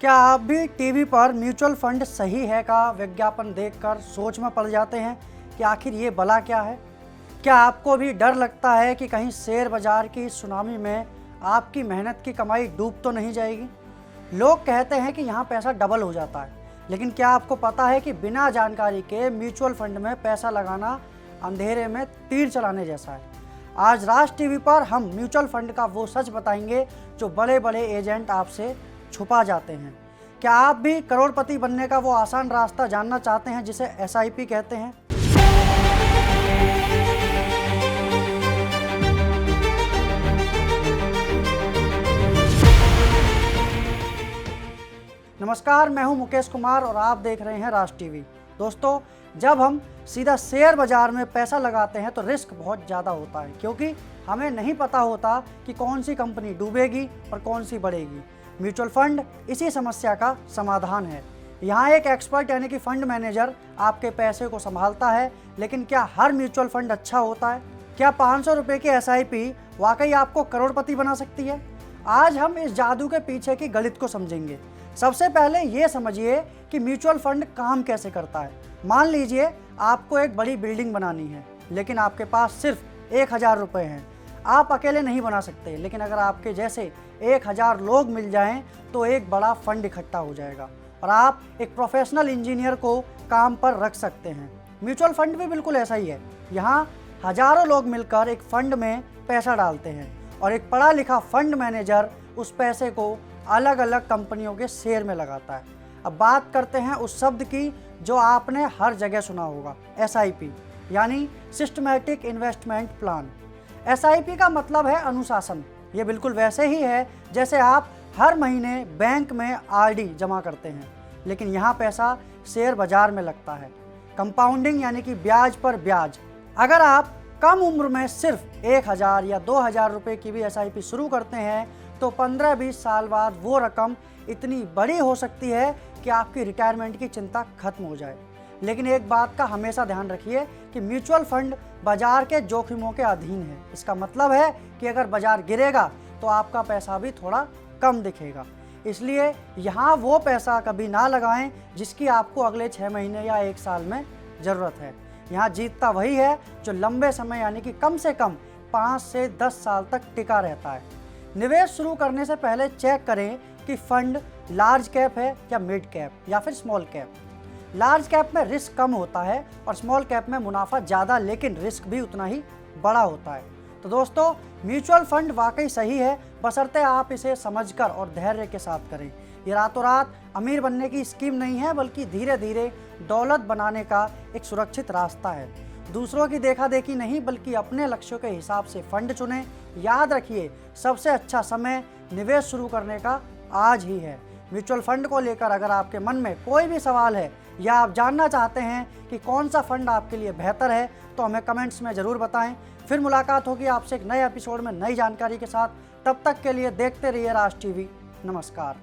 क्या आप भी टीवी पर म्यूचुअल फंड सही है का विज्ञापन देखकर सोच में पड़ जाते हैं कि आखिर ये भला क्या है? क्या आपको भी डर लगता है कि कहीं शेयर बाजार की सुनामी में आपकी मेहनत की कमाई डूब तो नहीं जाएगी? लोग कहते हैं कि यहाँ पैसा डबल हो जाता है, लेकिन क्या आपको पता है कि बिना जानकारी के म्यूचुअल फंड में पैसा लगाना अंधेरे में तीर चलाने जैसा है? आज राज टीवी पर हम म्यूचुअल फंड का वो सच बताएंगे जो बड़े बड़े एजेंट आपसे छुपा जाते हैं। क्या आप भी करोड़पति बनने का वो आसान रास्ता जानना चाहते हैं जिसे एसआईपी कहते हैं? नमस्कार, मैं हूं मुकेश कुमार और आप देख रहे हैं राज टीवी। दोस्तों, जब हम सीधा शेयर बाजार में पैसा लगाते हैं तो रिस्क बहुत ज़्यादा होता है, क्योंकि हमें नहीं पता होता कि कौन सी कंपनी डूबेगी और कौन सी बढ़ेगी। म्यूचुअल फंड इसी समस्या का समाधान है। यहाँ एक एक्सपर्ट यानी कि फंड मैनेजर आपके पैसे को संभालता है, लेकिन क्या हर म्यूचुअल फंड अच्छा होता है? क्या 500 रुपये की एसआईपी वाकई आपको करोड़पति बना सकती है? आज हम इस जादू के पीछे की गणित को समझेंगे। सबसे पहले ये समझिए कि म्यूचुअल फंड काम कैसे करता है। मान लीजिए आपको एक बड़ी बिल्डिंग बनानी है, लेकिन आपके पास सिर्फ 1000 रुपये हैं। आप अकेले नहीं बना सकते, लेकिन अगर आपके जैसे 1000 लोग मिल जाएं तो एक बड़ा फंड इकट्ठा हो जाएगा और आप एक प्रोफेशनल इंजीनियर को काम पर रख सकते हैं। म्यूचुअल फंड भी बिल्कुल ऐसा ही है। यहाँ हजारों लोग मिलकर एक फंड में पैसा डालते हैं और एक पढ़ा लिखा फंड मैनेजर उस पैसे को अलग अलग कंपनियों के शेयर में लगाता है। अब बात करते हैं उस शब्द की जो आपने हर जगह सुना होगा, एसआईपी यानी सिस्टमैटिक इन्वेस्टमेंट प्लान। एसआईपी का मतलब है अनुशासन। ये बिल्कुल वैसे ही है जैसे आप हर महीने बैंक में आरडी जमा करते हैं, लेकिन यहाँ पैसा शेयर बाजार में लगता है। कंपाउंडिंग यानी कि ब्याज पर ब्याज। अगर आप कम उम्र में सिर्फ 1000 या 2000 रुपये की भी एसआईपी शुरू करते हैं तो 15-20 साल बाद वो रकम इतनी बड़ी हो सकती है कि आपकी रिटायरमेंट की चिंता खत्म हो जाए। लेकिन एक बात का हमेशा ध्यान रखिए कि म्यूचुअल फंड बाजार के जोखिमों के अधीन है। इसका मतलब है कि अगर बाजार गिरेगा तो आपका पैसा भी थोड़ा कम दिखेगा। इसलिए यहाँ वो पैसा कभी ना लगाएं जिसकी आपको अगले 6 महीने या 1 साल में ज़रूरत है। यहाँ जीतता वही है जो लंबे समय यानी कि कम से कम 5 से 10 साल तक टिका रहता है। निवेश शुरू करने से पहले चेक करें कि फंड लार्ज कैप है या मिड कैप या फिर स्मॉल कैप। लार्ज कैप में रिस्क कम होता है और स्मॉल कैप में मुनाफा ज़्यादा, लेकिन रिस्क भी उतना ही बड़ा होता है। तो दोस्तों, म्यूचुअल फंड वाकई सही है, बशर्ते आप इसे समझकर और धैर्य के साथ करें। ये रातों रात अमीर बनने की स्कीम नहीं है, बल्कि धीरे धीरे दौलत बनाने का एक सुरक्षित रास्ता है। दूसरों की देखा देखी नहीं, बल्कि अपने लक्ष्यों के हिसाब से फंड चुनें। याद रखिए, सबसे अच्छा समय निवेश शुरू करने का आज ही है। म्यूचुअल फंड को लेकर अगर आपके मन में कोई भी सवाल है या आप जानना चाहते हैं कि कौन सा फंड आपके लिए बेहतर है, तो हमें कमेंट्स में ज़रूर बताएं। फिर मुलाकात होगी आपसे एक नए एपिसोड में नई जानकारी के साथ। तब तक के लिए देखते रहिए राज टीवी। नमस्कार।